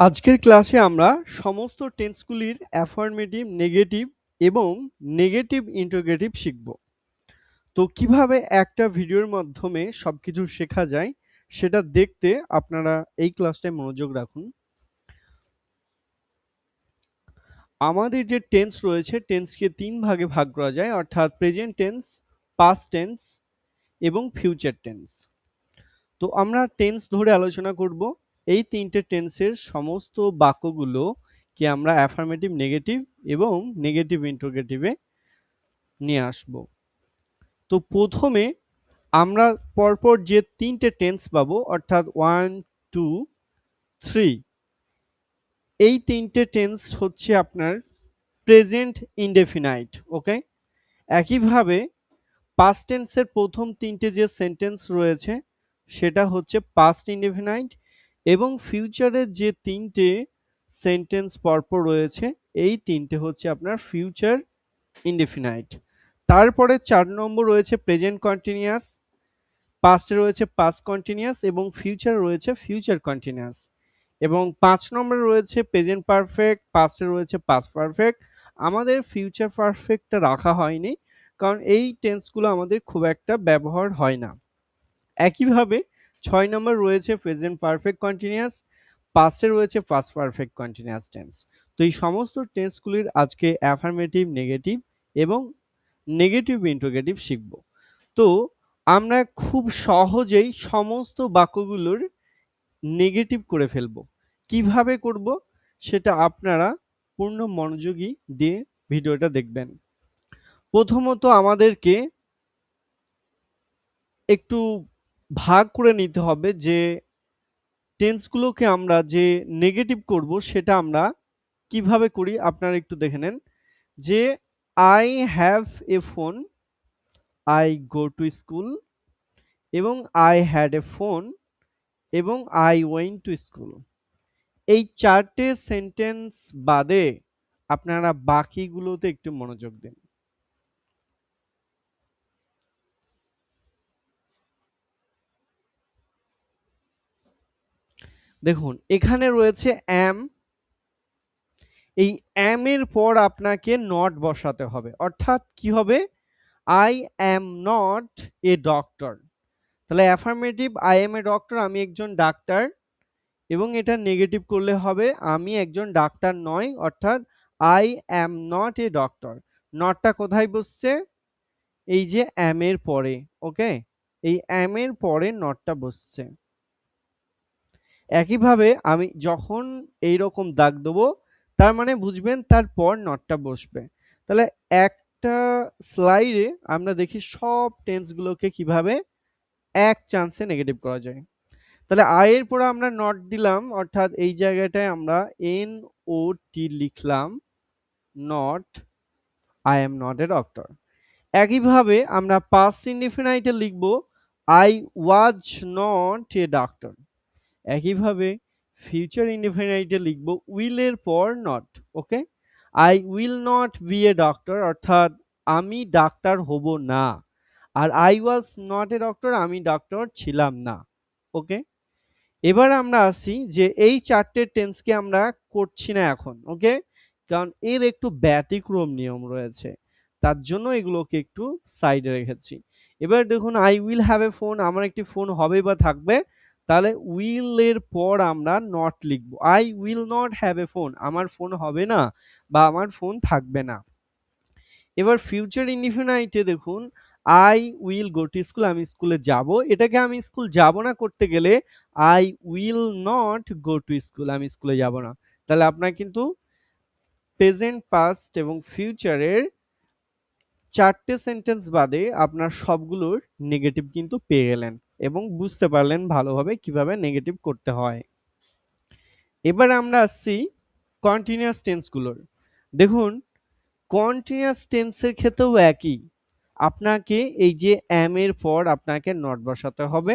আজকের ক্লাসে আমরা সমস্ত টেন্সগুলির অ্যাফার্মেটিভ, নেগেটিভ এবং নেগেটিভ ইন্টারোগেটিভ শিখব। তো কিভাবে একটা ভিডিওর মাধ্যমে সবকিছু শেখা যায় সেটা দেখতে আপনারা এই ক্লাসটায় মনোযোগ রাখুন। আমাদের যে টেন্স রয়েছে টেন্সকে ৩ ভাগে ভাগ করা যায়, অর্থাৎ প্রেজেন্ট টেন্স, পাস্ট টেন্স এবং ফিউচার টেন্স। তো আমরা টেন্স ধরে আলোচনা করব। এই ৩টে টেন্সের সমস্ত বাক্যগুলোকে আমরা অ্যাফার্মেটিভ, নেগেটিভ এবং নেগেটিভ ইন্টারোগেটিভে নিয়ে আসব। তো প্রথমে আমরা পরপর যে ৩টে টেন্স পাবো, অর্থাৎ 1, 2, 3, এই ৩টে টেন্স হচ্ছে আপনার প্রেজেন্ট ইনডেফিনাইট। ওকে, একইভাবে পাস্ট টেন্সের প্রথম ৩টে যে সেন্টেন্স রয়েছে সেটা হচ্ছে পাস্ট ইনডেফিনাইট, এবং ফিউচারের যে ৩টে সেন্টেন্স পরপর রয়েছে এই ৩টে হচ্ছে আপনার ফিউচার ইনডেফিনাইট। তারপরে ৪ নম্বর রয়েছে প্রেজেন্ট কন্টিনিউয়াস, পাস্টে রয়েছে পাস্ট কন্টিনিউয়াস এবং ফিউচারে রয়েছে ফিউচার কন্টিনিউয়াস, এবং ৫ নম্বরে রয়েছে প্রেজেন্ট পারফেক্ট, পাস্টে রয়েছে পাস্ট পারফেক্ট। আমাদের ফিউচার পারফেক্টটা রাখা হয়নি কারণ এই টেন্সগুলো আমাদের খুব একটা ব্যবহার হয় না। একইভাবে ৬ নম্বর রয়েছে প্রেজেন্ট পারফেক্ট কন্টিনিউয়াস, পাস্টে রয়েছে পাস্ট পারফেক্ট কন্টিনিউয়াস টেন্স। তো এই সমস্ত টেন্সগুলির আজকে অ্যাফার্মেটিভ, নেগেটিভ এবং নেগেটিভ ইন্টারোগেটিভ শিখব। তো আমরা খুব সহজেই সমস্ত বাক্যগুলোর নেগেটিভ করে ফেলবো। কিভাবে করব সেটা আপনারা পূর্ণ মনোযোগী দিয়ে ভিডিওটা দেখবেন। প্রথমত আমাদেরকে একটু ভাগ করে নিতে হবে যে টেন্সগুলোকে আমরা যে নেগেটিভ করব সেটা আমরা কিভাবে করি আপনারা একটু দেখে নেন। যে I have a phone, I go to school, এবং আই হ্যাড এ ফোন এবং আই ওয়েন্ট টু স্কুল। এই ৪টে সেন্টেন্স বাদে আপনারা বাকিগুলোতে একটু মনোযোগ দিন। দেখুন এখানে রয়েছে am, এই am এর পর আপনাকে নট বসাতে হবে, অর্থাৎ কি হবে, I am not a doctor. তাহলে affirmative I am a doctor, আমি একজন ডাক্তার, এবং এটা নেগেটিভ করলে হবে আমি একজন ডাক্তার নয়, অর্থাৎ I am not a doctor. নটটা কোথায় বসছে, এই যে অ্যাম এর পরে। ওকে, এই অ্যাম এর পরে নটটা বসছে। একইভাবে আমি যখন এইরকম দাগ দেবো তার মানে বুঝবেন তারপর নটটা বসবে। তাহলে একটা স্লাইডে আমরা দেখি সব টেন্সগুলোকে কিভাবে এক চান্সে নেগেটিভ করা যায়। তাহলে আই এর পরে আমরা নট দিলাম, অর্থাৎ এই জায়গাটায় আমরা এন ও টি লিখলাম, not, I am not a doctor. একইভাবে আমরা পাস্ট ইনডিফিনাইটে লিখব I was not a doctor. একইভাবে ফিউচার ইনডিফিনাইটে লিখব উইল এর পর not. Okay, I will not be a doctor, অর্থাৎ আমি ডাক্তার হব না। আর I was not a doctor, আমি ডক্টর ছিলাম না। ওকে, এবার আমরা আসি যে এই ৪টে টেন্সকে আমরা করছি না এখন। ওকে, কারণ এর একটু ব্যতিক্রম নিয়ম রয়েছে, তার জন্য এগুলোকে একটু সাইডে রেখেছি। এবার দেখুন I will have a phone, আমার একটি ফোন হবে বা থাকবে, তাহলে উইল এর পর আমরা নট লিখব। I will not have a phone, আমার ফোন হবে না বা আমার ফোন থাকবে না। এবার ফিউচার ইনডিফিনাইটে দেখুন I will go to school, আমি স্কুলে যাব। এটাকে আমি স্কুল যাব না করতে গেলে I will not go to school, আমি স্কুলে যাব না। তাহলে আপনার কিন্তু প্রেজেন্ট, পাস্ট এবং ফিউচারের ৪টে সেন্টেন্স বাদে আপনার সবগুলোর নেগেটিভ কিন্তু পেয়ে গেলেন এবং বুঝতে পারলেন ভালোভাবে কিভাবে নেগেটিভ করতে হয়। এবার আমরা আসছি কন্টিনিউয়াস টেন্সগুলোর। দেখুন কন্টিনিউয়াস টেন্সের ক্ষেত্রেও একই, আপনাকে এই যে am এর পর আপনাকে নট বসাতে হবে,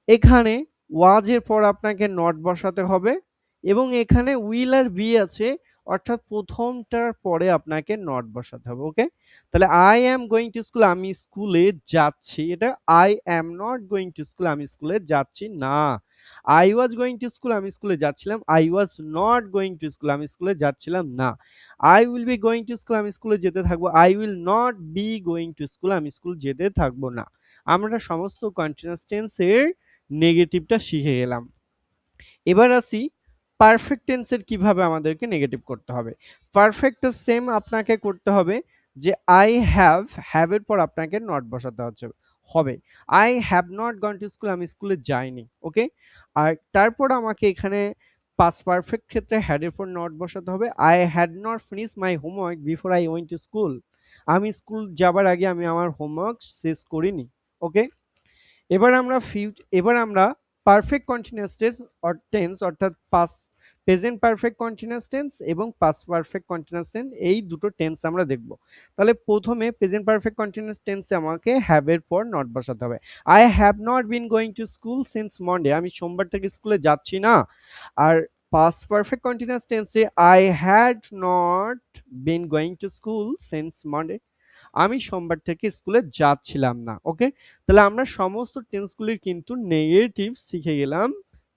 এখানে was এর পর আপনাকে নট বসাতে হবে, এবং এখানে উইল আর বি আছে, অর্থাৎ প্রথমটার পরে আপনাকে নট বসাতে হবে। ওকে, তাহলে I am going to school, আমি স্কুলে যাচ্ছি, এটা I am not going to school, আমি স্কুলে যাচ্ছি না। I was going to school, আমি স্কুলে যাচ্ছিলাম, I was not going to school, আমি স্কুলে যাচ্ছিলাম না। I will be going to school, আমি স্কুলে যেতে থাকবো, I will not be going to school, আমি স্কুল যেতে থাকবো না। আমরা সমস্ত কন্টিনিউয়াস টেন্সের নেগেটিভটা শিখে গেলাম। এবার আসি পারফেক্ট টেন্সের কিভাবে আমাদেরকে নেগেটিভ করতে হবে। পারফেক্টটা সেম আপনাকে করতে হবে, যে আই হ্যাভ এর পর আপনাকে নট বসাতে হবে। I have not gone to school, আমি স্কুলে যাইনি। ওকে, আর তারপর আমাকে এখানে পাস্ট পারফেক্ট ক্ষেত্রে হ্যাড এর পর নট বসাতে হবে। I had not finish my homework before I went to school, আমি স্কুল যাবার আগে আমি আমার হোমওয়ার্ক শেষ করিনি। ওকে, এবার আমরা পারফেক্ট কন্টিনিউয়াস টেন্স অর্থাৎ past present perfect continuous tense এবং পাস্ট পারফেক্ট কন্টিনিউয়াস টেন্স, এই দুটো টেন্স আমরা দেখব। তাহলে প্রথমে প্রেজেন্ট পারফেক্ট কন্টিনিউয়াস টেন্সে আমাকে হ্যাভ এর পর নট বসাতে হবে। I have not been going to school since Monday, আমি সোমবার থেকে স্কুলে যাচ্ছি না। আর পাস্ট পারফেক্ট কন্টিনিউয়াস টেন্সে I had not been going to school since Monday, আমি সোমবার থেকে স্কুলে যাচ্ছিলাম না। ওকে, তাহলে আমরা সমস্ত টেন্সগুলির কিন্তু নেগেটিভ শিখে গেলাম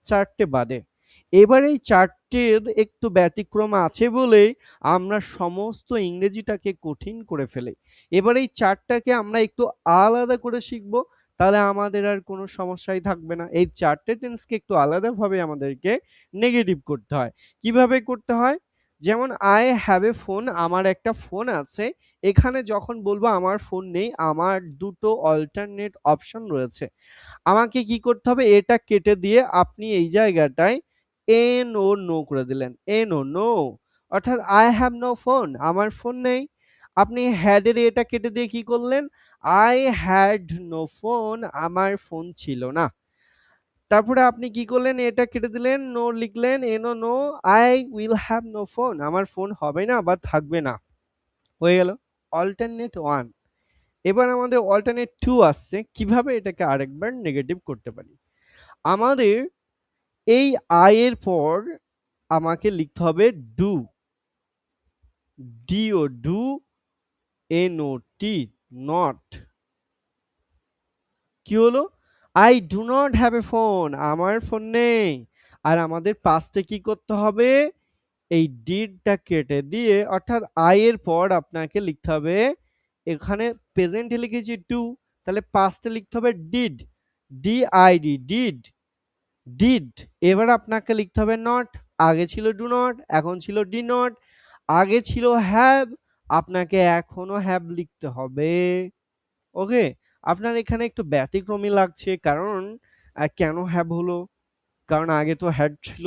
চারটে বাদে। এবার এই চারটের একটু ব্যতিক্রম আছে বলেই আমরা সমস্ত ইংরেজিটাকে কঠিন করে ফেলি। এবার এই চারটাকে আমরা একটু আলাদা করে শিখব, তাহলে আমাদের আর কোনো সমস্যাই থাকবে না। এই চারটে টেন্সকে একটু আলাদাভাবে আমাদেরকে নেগেটিভ করতে হয়। কিভাবে করতে হয়? যেমন আই হ্যাভ এ ফোন, আমার একটা ফোন আছে। এখানে যখন বলবো আমার ফোন নেই, আমার দুটো অল্টারনেট অপশন রয়েছে। আমাকে কি করতে হবে? এটা কেটে দিয়ে আপনি এই জায়গাটায় এন ও নো করে দিলেন। এন ও নো, অর্থাৎ আই হ্যাভ নো ফোন, আমার ফোন নেই। আপনি হ্যাড এর এটা কেটে দিয়ে কি করলেন? আই হ্যাড নো ফোন, আমার ফোন ছিল না। তারপরে আপনি কি করলেন? এটা কেটে দিলেন, নো লিখলেন, N O no, I will have no phone, আমার ফোন হবে না বা থাকবে না। হয়ে গেল অল্টারনেট 1। এবার আমাদের অল্টারনেট 2 আসছে, কিভাবে এটাকে আরেকবার নেগেটিভ করতে পারি। আমাদের এই আই এর পর আমাকে লিখতে হবে do, D O do, N O T, not. কি হলো? I do not have a phone, আমার ফোন নেই। আর আমাদের পাস্টে কি করতে হবে? এই ডিডটা কেটে দিয়ে, অর্থাৎ আই এর পর আপনাকে লিখতে হবে, এখানে প্রেজেন্টে লিখেছি টু, তাহলে পাস্টে লিখতে হবে did, D I D, did, did. এবার আপনাকে লিখতে হবে নট, আগে ছিল ডু নট, এখন ছিল ডি নট, আগে ছিল হ্যাভ, আপনাকে এখনো হ্যাভ লিখতে হবে। ওকে, আপনার এখানে একটু ব্যতিক্রমী লাগছে, কারণ কেন হ্যাভ হলো? কারণ আগে তো হ্যাড ছিল।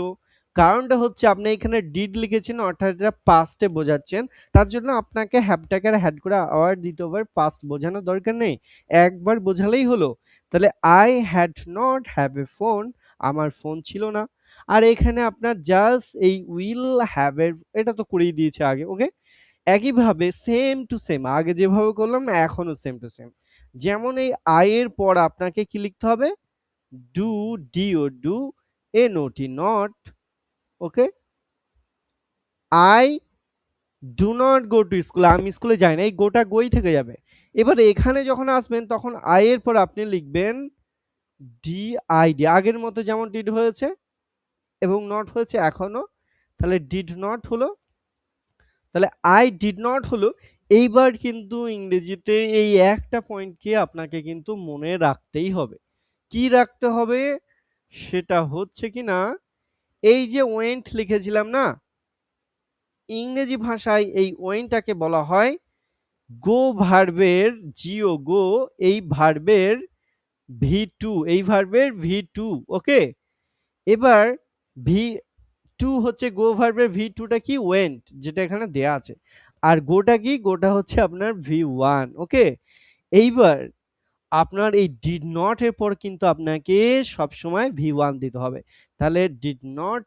কারণটা হচ্ছে আপনি এখানে ডিড লিখেছেন, অর্থাৎ এটা পাস্টে বোঝাচ্ছেন। তার জন্য আপনাকে হ্যাভটাকে আর হ্যাড করে আবার দ্বিতীয়বার পাস্ট বোঝানোর দরকার নেই। একবার বোঝালেই হলো। তাহলে I had not have a phone, আমার ফোন ছিল না। আর এখানে আপনার জাস্ট এই উইল হ্যাভ এর এটা তো করেই দিয়েছে আগে। ওকে, একইভাবে সেম টু সেম আগে যেভাবে করলাম না, এখনো সেম টু সেম। যেমন এই আই এর পর আপনাকে কি লিখতে হবে? Do, D O do, N O T, not. Okay, I do not go to school, আমি স্কুলে যাই না, এই গোটা গোই থেকে যাবে। এবার এখানে যখন আসবেন তখন আই এর পর আপনি লিখবেন ডি আই ডি, আগের মতো যেমন ডিড হয়েছে এবং নট হয়েছে এখনো, তাহলে ডিড নট হলো। তাহলে আই ডিড নট হলো। এইবার কিন্তু ইংরেজিতে এই একটা পয়েন্টকে আপনাকে কিন্তু মনে রাখতেই হবে। কি রাখতে হবে? সেটা হচ্ছে কিনা, এই যে ওয়েন্ট লিখেছিলাম না, ইংরেজি ভাষায় এই ওয়েন্টটাকে বলা হয় গো ভার্বের, জিও গো, এই ভার্বের ভি টু, এই ভার্বের ভি টু। ওকে, এবার ভি টু হচ্ছে গো ভার্বের ভি টুটা কি? ওয়েন্ট, যেটা এখানে দেয়া আছে। আর গোটা কি? গোটা হচ্ছে আপনার ভি ওয়ান। ওকে, এইবার আপনার এই ডিড নট এর পর কিন্তু আপনাকে সবসময় ভি ওয়ান দিতে হবে। তাহলে ডিড নট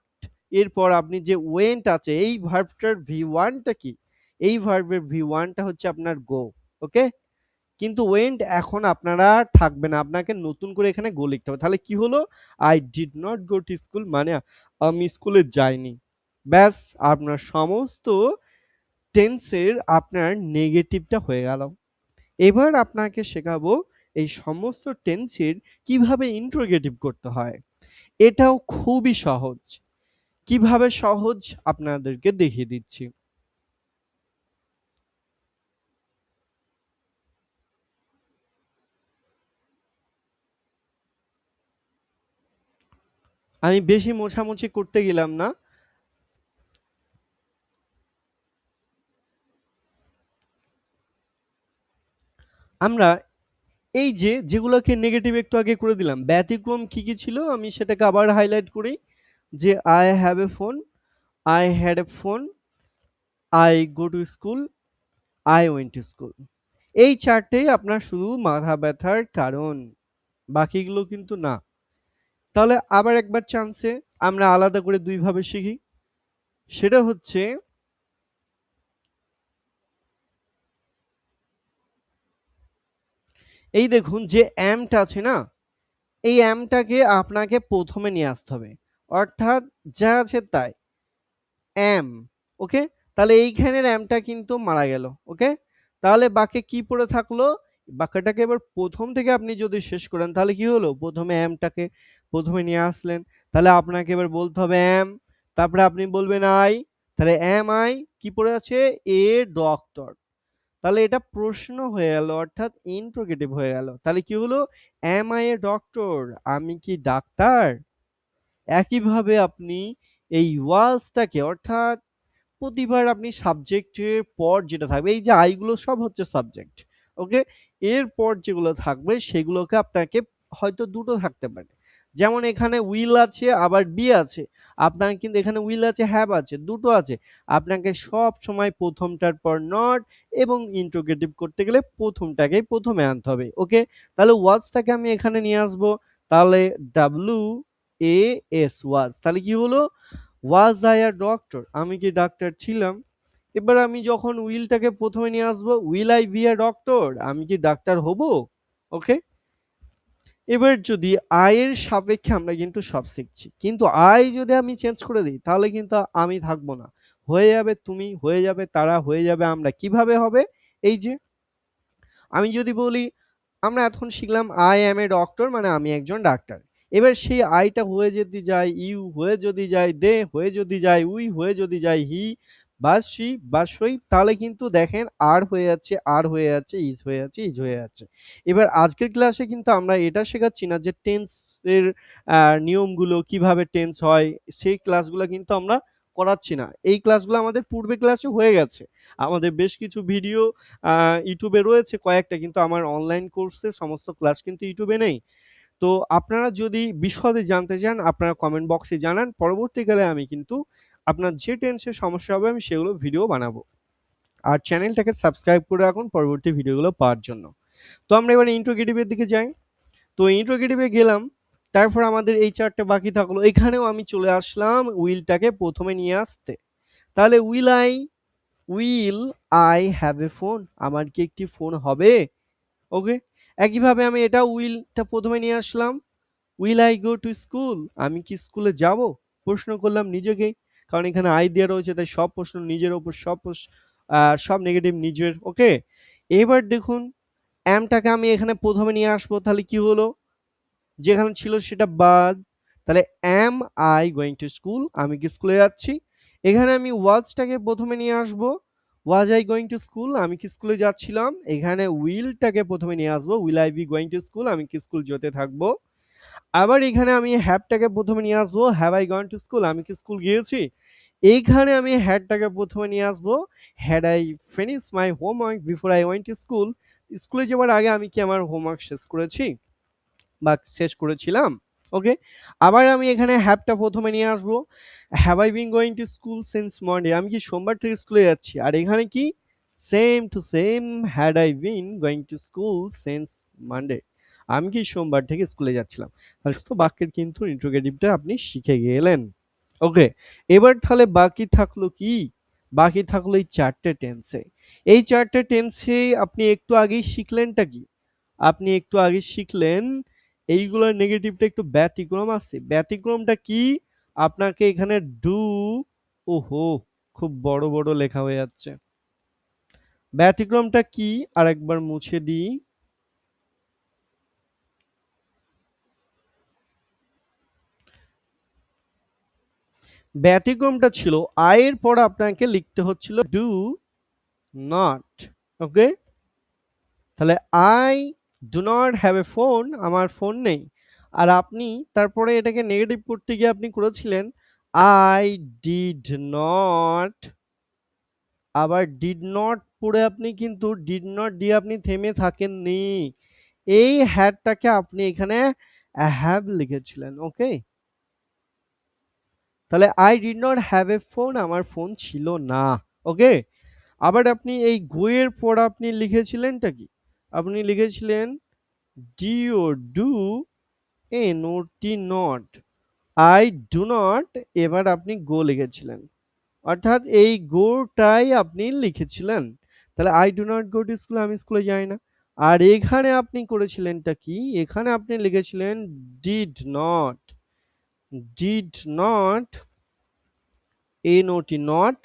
এরপর আপনি যে ওয়েন্ট আছে, এই ভার্বটার ভি ওয়ানটা কি? এই ভার্বের ভি ওয়ানটা হচ্ছে আপনার গো। ওকে, কিন্তু ওয়েন্ট এখন আপনারা থাকবে না, আপনাকে নতুন করে এখানে গো লিখতে হবে। তাহলে কি হলো? I did not go to school, মানে আমি স্কুলে যাইনি। ব্যাস আপনার সমস্ত টেন্সের আপনার নেগেটিভটা হয়ে গেল। এবার আপনাকে শেখাবো এই সমস্ত টেন্সের কিভাবে ইন্টারোগেটিভ করতে হয়। এটাও খুবই সহজ। কিভাবে সহজ আপনাদেরকে দেখিয়ে দিচ্ছি। আমি বেশি মোছামুছি করতে গেলাম না। আমরা এই যে যেগুলোকে নেগেটিভ একটু আগে করে দিলাম, ব্যতিক্রম কি কি ছিল আমি সেটাকে আবার হাইলাইট করি। যে I have a phone, I had a phone, I go to school, I went to school. এই চারটেই আপনার শুধু মাথা ব্যথার কারণ, বাকিগুলো কিন্তু না। তাহলে আবার একবার চান্সে আমরা আলাদা করে দুই ভাবে শিখি। সেটা হচ্ছে এই দেখুন যে অ্যামটা আছে না, এই অ্যামটাকে আপনাকে প্রথমে নিয়ে আসতে হবে, অর্থাৎ যা আছে তাই অ্যাম। ওকে, তাহলে এইখানের অ্যামটা কিন্তু মারা গেল। ওকে, তাহলে বাকি কি পড়ে থাকলো, বাক্যটাকে এবার প্রথম থেকে আপনি যদি শেষ করেন তাহলে কি হলো, প্রথমে অ্যামটাকে প্রথমে নিয়ে আসলেন, তাহলে আপনাকে এবার বলতে হবে অ্যাম, তারপরে আপনি বলবেন আই, তাহলে অ্যাম আই কি পড়ে আছে, এ ডক্টর। তাহলে এটা প্রশ্ন হয়ে গেল, অর্থাৎ ইন্টারোগেটিভ হয়ে গেল। তাহলে কি হলো, অ্যাম আই এ ডক্টর, আমি কি ডাক্তার। একইভাবে আপনি এই ওয়াজটাকে, অর্থাৎ প্রতিবার আপনি সাবজেক্টের পর যেটা থাকবে, এই যে আইগুলো সব হচ্ছে সাবজেক্ট। ওকে, এরপর যেগুলো থাকবে সেগুলোকে আপনাকে হয়তো দুটো থাকতে পারে। যেমন এখানে উইল আছে আবার বি আছে, আপনার কিন্তু এখানে উইল আছে হ্যাভ আছে, দুটো আছে। আপনাকে সব সময় প্রথমটার পর নট এবং ইন্টারোগেটিভ করতে গেলে প্রথমটাকেই প্রথমে আনতে হবে। ওকে, তাহলে ওয়াজটাকে আমি এখানে নিয়ে আসবো, তাহলে ডাব্লিউ এ এস ওয়াজ, তাহলে কি হলো, ওয়াজ আই আ ডক্টর, আমি কি ডাক্তার ছিলাম। এবার আমি যখন উইলটাকে প্রথমে নিয়ে আসবো, will I be a doctor, আমি কি ডাক্তার হব। ওকে, এবার যদি আই এর সাপেক্ষে আমরা কিন্তু সব শিখছি, কিন্তু আই যদি আমি চেঞ্জ করে দিই তাহলে কিন্তু আমি থাকবো না, হয়ে যাবে তুমি, হয়ে যাবে তারা, হয়ে যাবে আমরা। কিভাবে হবে, এই যে আমি যদি বলি, আমরা এতক্ষণ শিখলাম আই অ্যাম এ ডক্টর, মানে আমি একজন ডাক্তার। এবার সেই আইটা হয়ে যদি যায় ইউ, হয়ে যদি যায় দে, হয়ে যদি যায় উই, হয়ে যদি যায় হি বা সি বা সই, তাহলে কিন্তু দেখেন আর হয়ে যাচ্ছে, আর হয়ে যাচ্ছে, ইজ হয়ে যাচ্ছে, ইজ হয়ে যাচ্ছে। এবার আজকের ক্লাসে কিন্তু আমরা এটা শেখাচ্ছি না যে টেন্স এর নিয়মগুলো কিভাবে টেন্স হয়, সেই ক্লাসগুলো কিন্তু আমরা করাচ্ছি না। এই ক্লাসগুলো আমাদের পূর্বে ক্লাসে হয়ে গেছে। আমাদের বেশ কিছু ভিডিও ইউটিউবে রয়েছে কয়েকটা, কিন্তু আমার অনলাইন কোর্সের সমস্ত ক্লাস কিন্তু ইউটিউবে নেই। তো আপনারা যদি বিশদে জানতে চান আপনারা কমেন্ট বক্সে জানান, পরবর্তীকালে আমি কিন্তু আপনার যে টেন্সের সমস্যা হবে আমি সেগুলো ভিডিও বানাবো। আর চ্যানেলটাকে সাবস্ক্রাইব করে রাখুন পরবর্তী ভিডিওগুলো পাওয়ার জন্য। তো আমরা এবার ইন্ট্রোগেটিভ এর দিকে যাই। তো ইন্ট্রোগেটিভ এ গেলাম, তারপর আমাদের এই চারটে বাকি থাকলো, এখানেও আমি চলে আসলাম উইলটাকে প্রথমে নিয়ে আসতে। তাহলে will I have a phone, আমার কি একটি ফোন হবে। ওকে, একইভাবে আমি এটা উইলটা প্রথমে নিয়ে আসলাম, will I go to school, আমি কি স্কুলে যাব, প্রশ্ন করলাম নিজেকেই, কারণ এখানে আই দেওয়া রয়েছে তাই সব প্রশ্ন নিজের ওপর, সব নেগেটিভ নিজের। ওকে, এবার দেখুন অ্যামটাকে আমি এখানে প্রথমে নিয়ে আসবো, তাহলে কি হলো, যেখানে ছিল সেটা বাদ, তাহলে am I going to school, আমি কি স্কুলে যাচ্ছি। এখানে আমি ওয়াজটাকে প্রথমে নিয়ে আসবো, was I going to school, আমি কি স্কুলে যাচ্ছিলাম। এখানে উইলটাকে প্রথমে নিয়ে আসবো, will I be going to school, আমি কি স্কুল যেতে থাকবো। আবার এখানে আমি হ্যাভটাকে প্রথমে নিয়ে আসবো, have I gone to school, আমি কি স্কুল গিয়েছি। এইখানে আমি হ্যাডটাকে প্রথমে নিয়ে আসবো, had I finish my homework before I went to school, স্কুলে যাওয়ার আগে আমি কি আমার হোমওয়ার্ক শেষ করেছি বা শেষ করেছিলাম। ওকে, আবার আমি এখানে হ্যাভটা প্রথমে নিয়ে আসবো, have I been going to school since Monday, আমি কি সোমবার থেকে স্কুলে যাচ্ছি। আর এখানে কি same to same, had I been going to school since Monday, আমি কি সোমবার থেকে স্কুলে যাচ্ছিলাম। তাহলে তো বাক্যের কিন্তু ইন্টারোগেটিভটা আপনি শিখে গেলেন। ওকে, এবার তাহলে বাকি থাকলো কি, বাকি থাকলো এই চারটে টেন্সে। এই চারটে টেন্সে আপনি একটু আগেই শিখলেনটা কি, আপনি একটু আগে শিখলেন এইগুলোর নেগেটিভটা একটু ব্যতিক্রম আছে। ব্যতিক্রমটা কি, আপনাকে এখানে ডু, ওহো! খুব বড়, বড় লেখা হয়ে যাচ্ছে। ব্যতিক্রমটা কি? আরেকবার মুছে দিই। ব্যতিক্রমটা ছিল I এর পর আপনাকে লিখতে হচ্ছিল ডু নট। ওকে? তাহলে I do not have a phone, আমার ফোন নেই। আর আপনি তারপরে এটাকে নেগেটিভ করতে গিয়ে আপনি করেছিলেন I did not, আবার did not পড়ে আপনি কিন্তু did not দিয়ে আপনি থেমে থাকেননি। এই হ্যাডটাকে আপনি এখানে have লিখেছিলেন। ওকে? তাহলে I did not have a phone, আমার ফোন ছিল না। ওকে? আবার আপনি এই go এর পর আপনি লিখেছিলেনটা কি? আপনি লিখেছিলেন do not not, I do not, এবার আপনি go লিখেছিলেন। অর্থাৎ এই go টাই আপনি লিখেছিলেন। তাহলে I do not go to school, আমি স্কুলে যাই না। আর এখানে আপনি করেছিলেনটা কি? এখানে আপনি লিখেছিলেন did not not,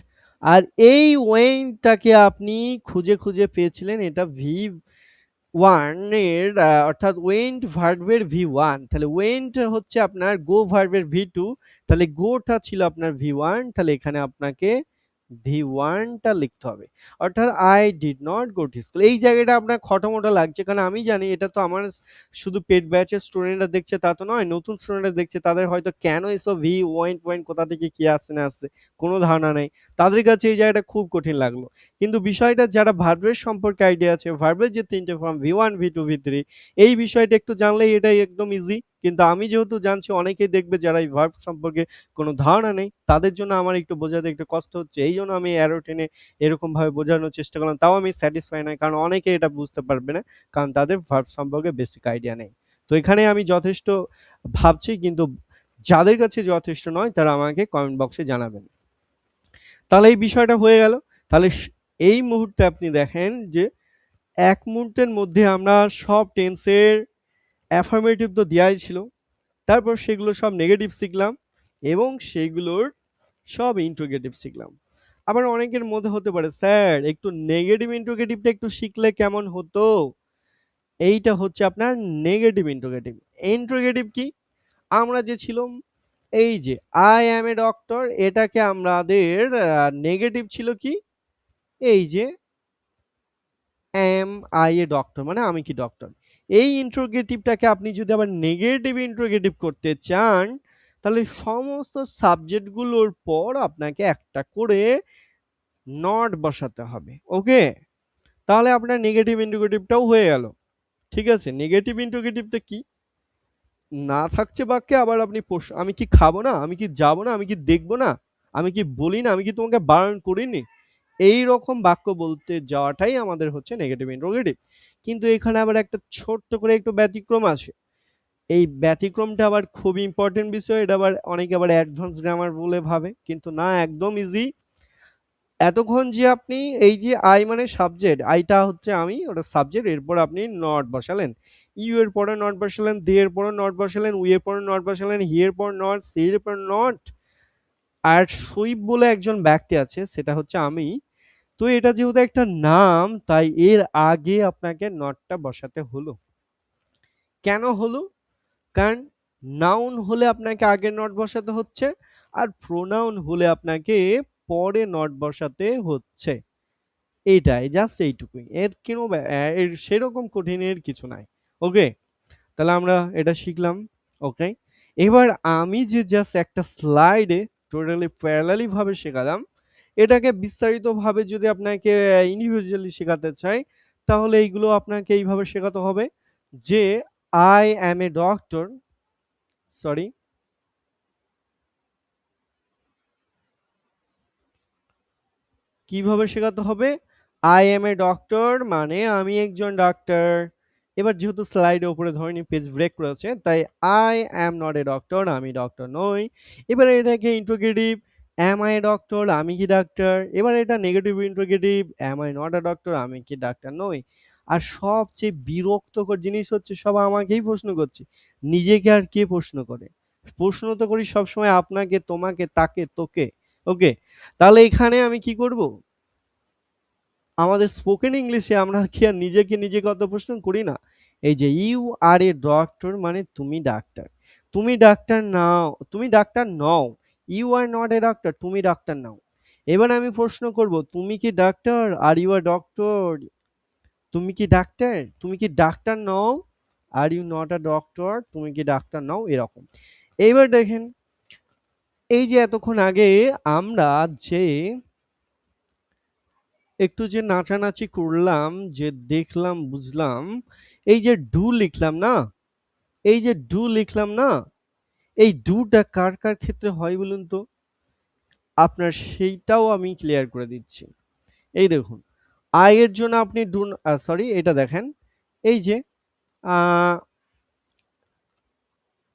আর এই ওয়েনটাকে আপনি খুঁজে, খুঁজে পেয়েছিলেন এটা V1 এর অর্থাৎ ওয়েন্ট ভার্বের V1, তাহলে ওয়েন্ট হচ্ছে আপনার গো ভার্বের V2, তাহলে গোটা ছিল আপনার V1, তাহলে এখানে আপনাকে V1 টা লিখতে হবে। অর্থাৎ I did not go to school। এই জায়গাটা আপনার খটোমটো লাগছে কারণ আমি জানি এটা তো আমার শুধু পেড ব্যাচের স্টুডেন্টরা দেখছে তা তো নয়, নতুন স্টুডেন্টরা দেখছে, তাদের হয়তো কেন এসব ওয়েন্ট কোথা থেকে কি আসছে না আসছে কোনো ধারণা নেই। তাদের কাছে এই জায়গাটা খুব কঠিন লাগলো। কিন্তু বিষয়টা যারা ভার্বের সম্পর্কে আইডিয়া আছে, ভার্বের যে ৩ টে ফর্ম V1, V2, V3, এই বিষয়টা একটু জানলেই এটাই একদম ইজি। কিন্তু আমি যেহেতু জানছি অনেকেই দেখবে যারা এই ভার্ব সম্পর্কে কোনো ধারণা নেই, তাদের জন্য আমার একটু বোঝাতে একটু কষ্ট হচ্ছে। এইজন্য আমি অ্যারো টেনে এরকমভাবে বোঝানোর চেষ্টা করলাম। তাও আমি স্যাটিসফাই নই। কারণ অনেকে এটা বুঝতে পারবে না। কারণ তাদের ভার্ব সম্পর্কে বেসিক আইডিয়া নেই। তো এখানে আমি যথেষ্ট ভাবছি, কিন্তু যাদের কাছে যথেষ্ট নয় তারা আমাকে কমেন্ট বক্সে জানাবেন। তাহলে এই বিষয়টা হয়ে গেল। তাহলে এই মুহূর্তে আপনি দেখেন যে ১ মুহূর্তের মধ্যে আমরা সব টেন্সের অ্যাফার্মেটিভ তো দেয়াই ছিল। তারপর সেগুলো সব নেগেটিভ শিখলাম এবং সেগুলোর সব ইন্ট্রোগেটিভ শিখলাম। আবার অনেকের মধ্যে হতে পারে, স্যার একটু নেগেটিভ ইন্ট্রোগেটিভটা একটু শিখলে কেমন হতো? এইটা হচ্ছে আপনার নেগেটিভ ইন্ট্রোগেটিভ। ইন্ট্রোগেটিভ কি? আমরা যে ছিলাম এই যে I am a doctor, এটাকে আমাদের নেগেটিভ ছিল কি? এই যে am I a doctor, মানে আমি কি ডক্টর। এই ইন্ট্রোগেটিভটাকে আপনি যদি আবার নেগেটিভ ইন্ট্রোগেটিভ করতে চান, তাহলে সমস্ত সাবজেক্টগুলোর পর আপনাকে একটা করে নট বসাতে হবে। ওকে? তাহলে আপনার নেগেটিভ ইন্ট্রোগেটিভটাও হয়ে গেল। ঠিক আছে? নেগেটিভ ইন্ট্রোগেটিভটা কি? না থাকছে বাক্যে আবার আপনি আমি কি খাবো না? আমি কি যাবো না? আমি কি দেখবো না? আমি কি বলি না? আমি কি তোমাকে বারণ করিনি? এইরকম বাক্য বলতে যাওয়াটাই আমাদের হচ্ছে নেগেটিভ ইন্ট্রোগেটিভ। কিন্তু এখানে আবার একটা ছোট্ট করে একটু ব্যতিক্রম আছে। এই ব্যতিক্রমটা আবার খুব ইম্পর্টেন্ট বিষয়। এটা আবার অনেকে আবার অ্যাডভান্স গ্রামার বলে ভাবে। কিন্তু না, একদম ইজি। এতক্ষণ যে আপনি এই যে I মানে সাবজেক্ট, I টা হচ্ছে আমি, ওটা সাবজেক্ট, এরপর আপনি নট বসালেন। ইউ এর পরে নট বসালেন, দে এর পরে নট বসালেন, উই এর পরে নট বসালেন, হি এর পর নট, সি এর পর নট। আর সুইপ বলে একজন ব্যক্তি আছে, সেটা হচ্ছে আমি। তো এটা যেহেতু একটা নাম, তাই এর আগে আপনাকে নটটা বসাতে হলো। কেন হলো? কারণ নাউন হলে আপনাকে আগে নট বসাতে হচ্ছে, আর প্রোনাউন হলে আপনাকে পরে নট বসাতে হচ্ছে। এইটাই, জাস্ট এইটুকুই। এর কোনো এর সেরকম কঠিনের কিছু নাই। ওকে? তাহলে আমরা এটা শিখলাম। ওকে? এবার আমি যে জাস্ট একটা স্লাইডে টোটালি প্যারালালি ভাবে শেখালাম, এটাকে বিস্তারিতভাবে যদি আপনাকে ইন্ডিভিজুয়ালি শেখাতে চাই, তাহলে এইগুলো আপনাকে এইভাবে শেখাতে হবে যে I am a doctor, sorry, কিভাবে শেখাতে হবে? I am a doctor মানে আমি একজন ডাক্তার। এবার যেহেতু স্লাইডের উপরে ধরে নিই পেজ ব্রেক করেছে, তাই I am not a doctor, আমি ডক্টর নই। এবারে এটাকে interrogative, am I a doctor, আমি কি ডাক্তার? এবার এটা negative interrogative, am I not a doctor, আমি কি ডাক্তার নই? আর সবচেয়ে বিরক্তকর জিনিস হচ্ছে সবাই আমাকেই প্রশ্ন করছে। নিজেকে আর কে প্রশ্ন করে? প্রশ্ন তো করি সবসময় আপনাকে, তোমাকে, তাকে, তোকে। ওকে? তাহলে এখানে আমি কি করব? আমাদের স্পোকেন ইংলিশে আমরা কি আর নিজেকে নিজে কত প্রশ্ন করি না? এই যে ইউ আর এ ডক্টর মানে তুমি ডাক্তার। তুমি ডাক্তার নাও, তুমি ডাক্তার নও। You are not a doctor, তুমি ডাক্তার নাও। এবার আমি প্রশ্ন করব, তুমি কি doctor? Are you are doctor? তুমি কি ডাক্তার? তুমি কি ডাক্তার নও? Are you not a doctor? তুমি কি ডাক্তার নও? এরকম। এইবার দেখেন, এই যে এতক্ষণ আগে আমরা যে একটু যে নাচানাচি করলাম, যে দেখলাম, বুঝলাম, এই যে ডু লিখলাম না? এই যে ডু লিখলাম না? এই ডুটা কার কার ক্ষেত্রে হয় বলুন তো? আপনার সেইটাও আমি ক্লিয়ার করে দিচ্ছি। এই দেখুন, আই এর জন্য আপনি ডু সরি এটা দেখেন। এই যে আ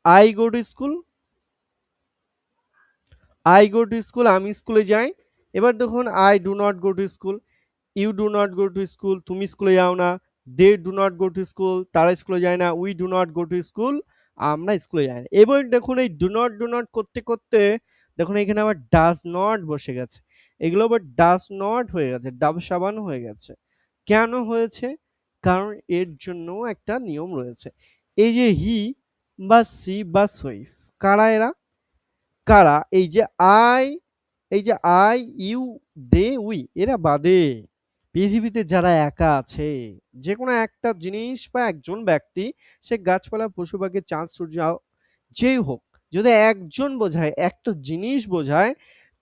I go to school, I go to school, আমি স্কুলে যাই। এবার দেখুন I do not go to school, you do not go to school, তুমি স্কুলে যাও না। They do not go to school, তারা স্কুলে যায় না। We do not go to school, আমরা স্কুলে যাই না। এবার দেখুন এই do not করতে করতে দেখুন এখানে আবার does not বসে গেছে। এগুলো আবার does not হয়ে গেছে, ডাব সাবান হয়ে গেছে। কেন হয়েছে? কারণ এর জন্য একটা নিয়ম রয়েছে। এই যে হি বা সি বা সইফ, কারা এরা? কারা? এই যে আই, এই যে আই, ইউ, দে, উই, এরা বাদে পৃথিবীতে যারা একা আছে, যেকোনো একটা জিনিস বা একজন ব্যক্তি, সে গাছপালা, পশু পাখি, চাঁদ সূর্য যেই হোক, যদি একজন বোঝায়, একটা জিনিস বোঝায়,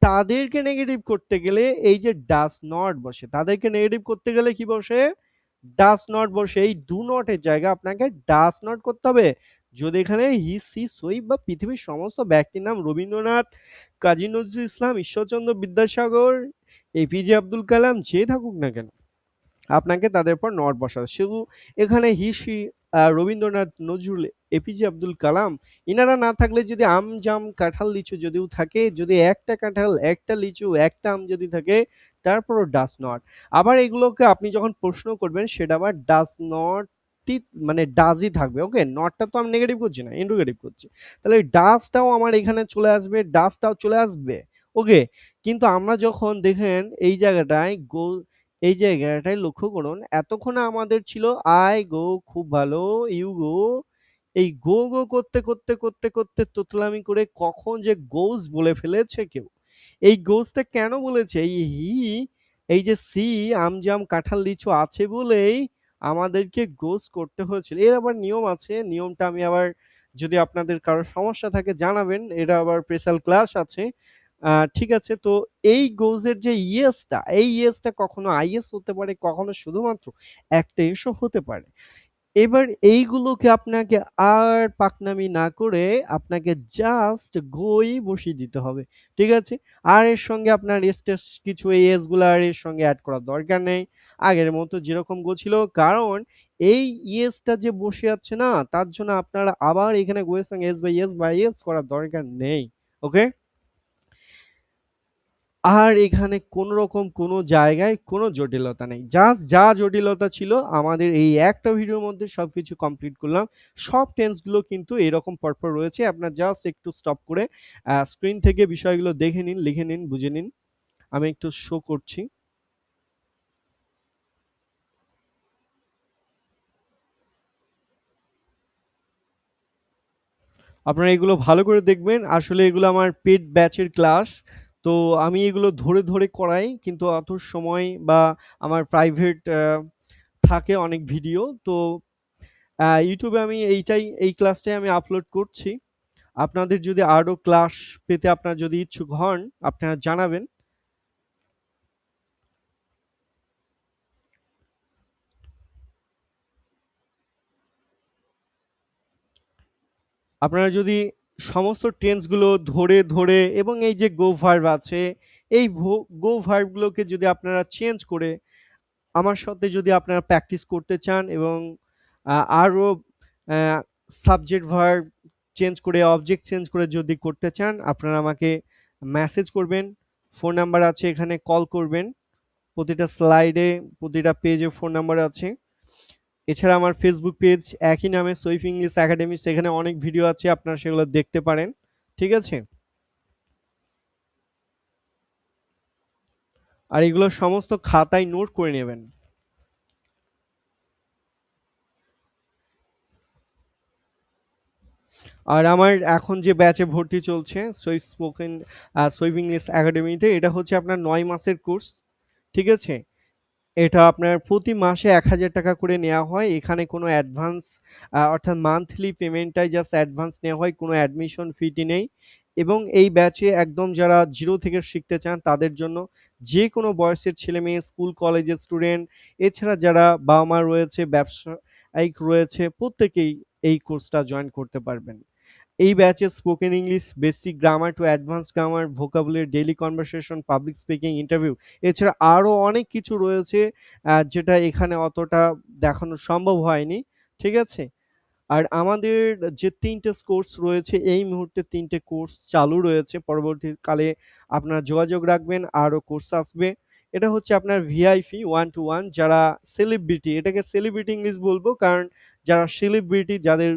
তাদেরকে নেগেটিভ করতে গেলে এই যে ডাজ নট বসে। তাদেরকে নেগেটিভ করতে গেলে কি বসে? ডাজ নট বসে। এই ডু নট এর জায়গায় আপনাকে ডাজ নট করতে হবে। যদি এখানে হি, সি, সই বা পৃথিবীর সমস্ত ব্যক্তির নাম রবীন্দ্রনাথ, কাজী নজরুল ইসলাম, ঈশ্বরচন্দ্র বিদ্যাসাগর, এপিজে আব্দুল কালাম যে থাকুক না কেন, আপনাকে তাদের পর নট বসাতে। শুধু এখানে হি, সি, রবীন্দ্রনাথ, নজরুল, এপিজে আব্দুল কালাম, ইনারা না থাকলে যদি আম, জাম, কাঁঠাল, লিচু যদিও থাকে, যদি একটা কাঁঠাল, একটা লিচু, একটা আম যদি থাকে, তারপরও ডাজ নট। আবার এগুলোকে আপনি যখন প্রশ্ন করবেন সেটা আবার ডাজ নট মানে ডাজই থাকবে। ওকে, নটটা তো আমি নেগেটিভ করছি না, ইন্টারোগেটিভ করছি। তাহলে ডাজটাও আমার এখানে চলে আসবে, ডাজটাও চলে আসবে। ওকে, কিন্তু আমরা যখন দেখেন এই জায়গাটায় গো, এই জায়গাটায় লক্ষ্য করুন, এতক্ষণে আমাদের ছিল আই গো, খুব ভালো, ইউ গো। এই গো গো করতে করতে করতে করতে তোতলামি করে কখন যে গোস বলে ফেলেছে কেউ। এই গোসটা কেন বলেছে? এই হি, এই যে সি, আম জাম কাঁঠাল লিচু আছে বলেই আমাদেরকে গোস করতে হয়েছিল। এর আবার নিয়ম আছে, নিয়মটা আমি আবার, যদি আপনাদের কারো সমস্যা থাকে জানাবেন, এটা আবার স্পেশাল ক্লাস আছে। ঠিক আছে, তো এই গোজের যে ইয়েসটা, এই ইয়েসটা কখনো আইএস হতে পারে, কখনো শুধুমাত্র একটা এসও হতে পারে। এবার এইগুলোকে আপনাকে আর পাকনামি না করে আপনাকে জাস্ট গোই বসিয়ে দিতে হবে। ঠিক আছে? আর এর সঙ্গে আপনার এস টেস কিছু এই এস গুলা আর এর সঙ্গে এড করার দরকার নেই। আগের মতো যেরকম গো ছিল, কারণ এই ইয়েসটা যে বসে আছে না, তার জন্য আপনারা আবার এখানে গো এর সঙ্গে এস বা ইয়েস করার দরকার নেই। ওকে? আর এখানে কোনো রকম কোনো জায়গায় কোনো জটিলতা নেই। জাস্ট যা জটিলতা ছিল আমাদের এই একটা ভিডিওর মধ্যে সবকিছু কমপ্লিট করলাম। সব টেন্স গুলো কিন্তু এরকম পরপর রয়েছে। আপনার জাস্ট একটু স্টপ করে স্ক্রিন থেকে বিষয়গুলো দেখে নিন, লিখে নিন, বুঝে নিন। আমি একটু শো করছি। আপনারা এগুলো ভালো করে দেখবেন। আসলে এগুলো আমার পেইড ব্যাচের ক্লাস। তো আমি এগুলো ধরে ধরে করাই। কিন্তু অত সময় বা আমার প্রাইভেট থাকে অনেক ভিডিও। তো ইউটিউবে আমি এই ক্লাসটাই আমি আপলোড করছি। আপনাদের যদি আরো ক্লাস পেতে আপনারা যদি ইচ্ছুক হন, আপনারা জানাবেন। আপনারা যদি সমস্ত টেন্স গুলো ধরে ধরে এবং এই যে গো ভার্ব আছে, এই গো ভার্ব গুলোকে যদি আপনারা চেঞ্জ করে আমার সাথে যদি আপনারা প্র্যাকটিস করতে চান এবং আরো সাবজেক্ট ভার্ব চেঞ্জ করে, অবজেক্ট চেঞ্জ করে যদি করতে চান, আপনারা আমাকে মেসেজ করবেন। ফোন নাম্বার আছে, এখানে কল করবেন। প্রতিটা স্লাইডে, প্রতিটা পেজে ফোন নাম্বার আছে। এছাড়া আমার ফেসবুক পেজ একই নামে, সৈফ ইংলিশ একাডেমি, সেখানে অনেক ভিডিও আছে, আপনারা সেগুলো দেখতে পারেন। ঠিক আছে? আর এগুলো সমস্ত খাতায় নোট করে নেবেন। আর আমার এখন যে ব্যাচে ভর্তি চলছে সুইপ ইংলিশ একাডেমিতে, এটা হচ্ছে আপনার ৯ মাসের কোর্স। ঠিক আছে? এটা আপনার প্রতি মাসে ৳১,০০০ করে নেওয়া হয়। এখানে কোনো অ্যাডভান্স অর্থাৎ মান্থলি পেমেন্টটাই জাস্ট অ্যাডভান্স নেওয়া হয়। কোনো অ্যাডমিশন ফিটি নেই। এবং এই ব্যাচে একদম যারা 0 থেকে শিখতে চান তাদের জন্য যেকোনো বয়সের ছেলেমেয়ে, স্কুল কলেজের স্টুডেন্ট, এছাড়া যারা বাবা-মা রয়েছে, ব্যবসায়িক রয়েছে, প্রত্যেকেই এই কোর্সটা জয়েন করতে পারবেন। এই ব্যাচে spoken English, basic grammar to advance grammar, vocabulary, daily conversation, public speaking, interview, এছাড়া আরো অনেক কিছু রয়েছে যেটা এখানে অতটা দেখানো সম্ভব হয়নি। ঠিক আছে? আর আমাদের যে ৩ টে কোর্স রয়েছে, এই মুহূর্তে ৩ টে কোর্স চালু রয়েছে। পরবর্তীকালে আপনারা যোগাযোগ রাখবেন, আরো কোর্স আসবে। এটা হচ্ছে আপনার ভিআইপি 1 to 1, যারা সেলিব্রিটি, এটাকে সেলিব্রিটি ইংলিশ বলব, কারণ যারা সেলিব্রিটি, যাদের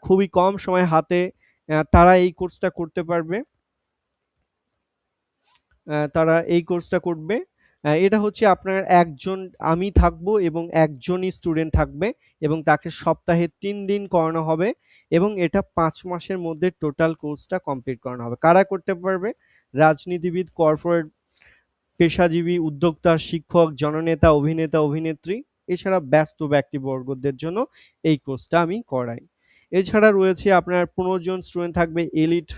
খুবই কম সময় হাতে, তারা এই কোর্সটা করতে পারবে। তারা এই কোর্সটা করবে। এটা হচ্ছে আপনার একজন, আমি থাকবো এবং একজনই স্টুডেন্ট থাকবে এবং তাকে সপ্তাহে ৩ দিন করানো হবে এবং এটা ৫ মাসের মধ্যে টোটাল কোর্সটা কমপ্লিট করানো হবে। কারা করতে পারবে? রাজনীতিবিদ, কর্পোরেট পেশাজীবী, উদ্যোক্তা, শিক্ষক, জননেতা, অভিনেতা, অভিনেত্রী, এছাড়া ব্যস্ত ব্যক্তিবর্গদের জন্য এই কোর্সটা আমি করাই। এছাড়া রয়েছে আপনার ১৫ জন স্টুডেন্ট থাকবে elite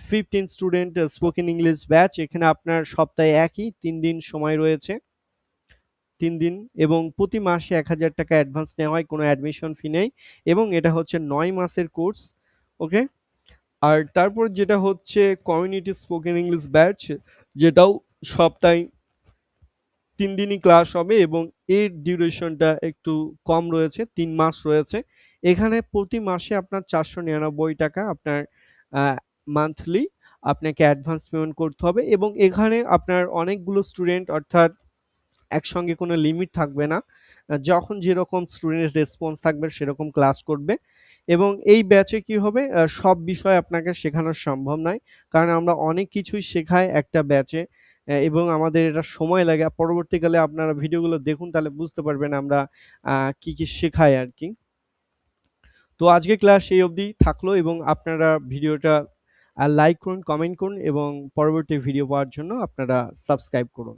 15 student spoken English batch. এখানে আপনার সপ্তাহে একই ৩ দিন সময় রয়েছে। ৩ দিন এবং প্রতি মাসে ৳১,০০০ অ্যাডভান্স নেওয়া হয়। কোনো অ্যাডমিশন ফি নেই এবং এটা হচ্ছে ৯ মাসের কোর্স। ওকে? আর তারপর যেটা হচ্ছে কমিউনিটি স্পোকেন ইংলিশ ব্যাচ, যেটাও সপ্তাহে ৩ দিনই ক্লাস হবে এবং এর ডিউরেশনটা একটু কম রয়েছে, ৩ মাস রয়েছে। এখানে প্রতি মাসে আপনার ৳৪৯৯ আপনার আ মান্থলি আপনাকে অ্যাডভান্স পেমেন্ট করতে হবে এবং এখানে আপনার অনেকগুলো স্টুডেন্ট, অর্থাৎ একসঙ্গে কোনো লিমিট থাকবে না। যখন যেরকম স্টুডেন্টের রেসপন্স থাকবে সেরকম ক্লাস করবে এবং এই ব্যাচে কি হবে, সব বিষয় আপনাকে শেখানো সম্ভব নয়। কারণ আমরা অনেক কিছুই শেখাই একটা ব্যাচে, এবং আমাদের এটা সময় লাগে। পরবর্তীকালে আপনারা ভিডিওগুলো দেখুন, তাহলে বুঝতে পারবেন আমরা আ কি শেখাই আরকি। তো আজকের ক্লাস এই অবধি থাকলো এবং আপনারা ভিডিওটা লাইক করুন, কমেন্ট করুন এবং পরবর্তী ভিডিও পাওয়ার জন্য আপনারা সাবস্ক্রাইব করুন।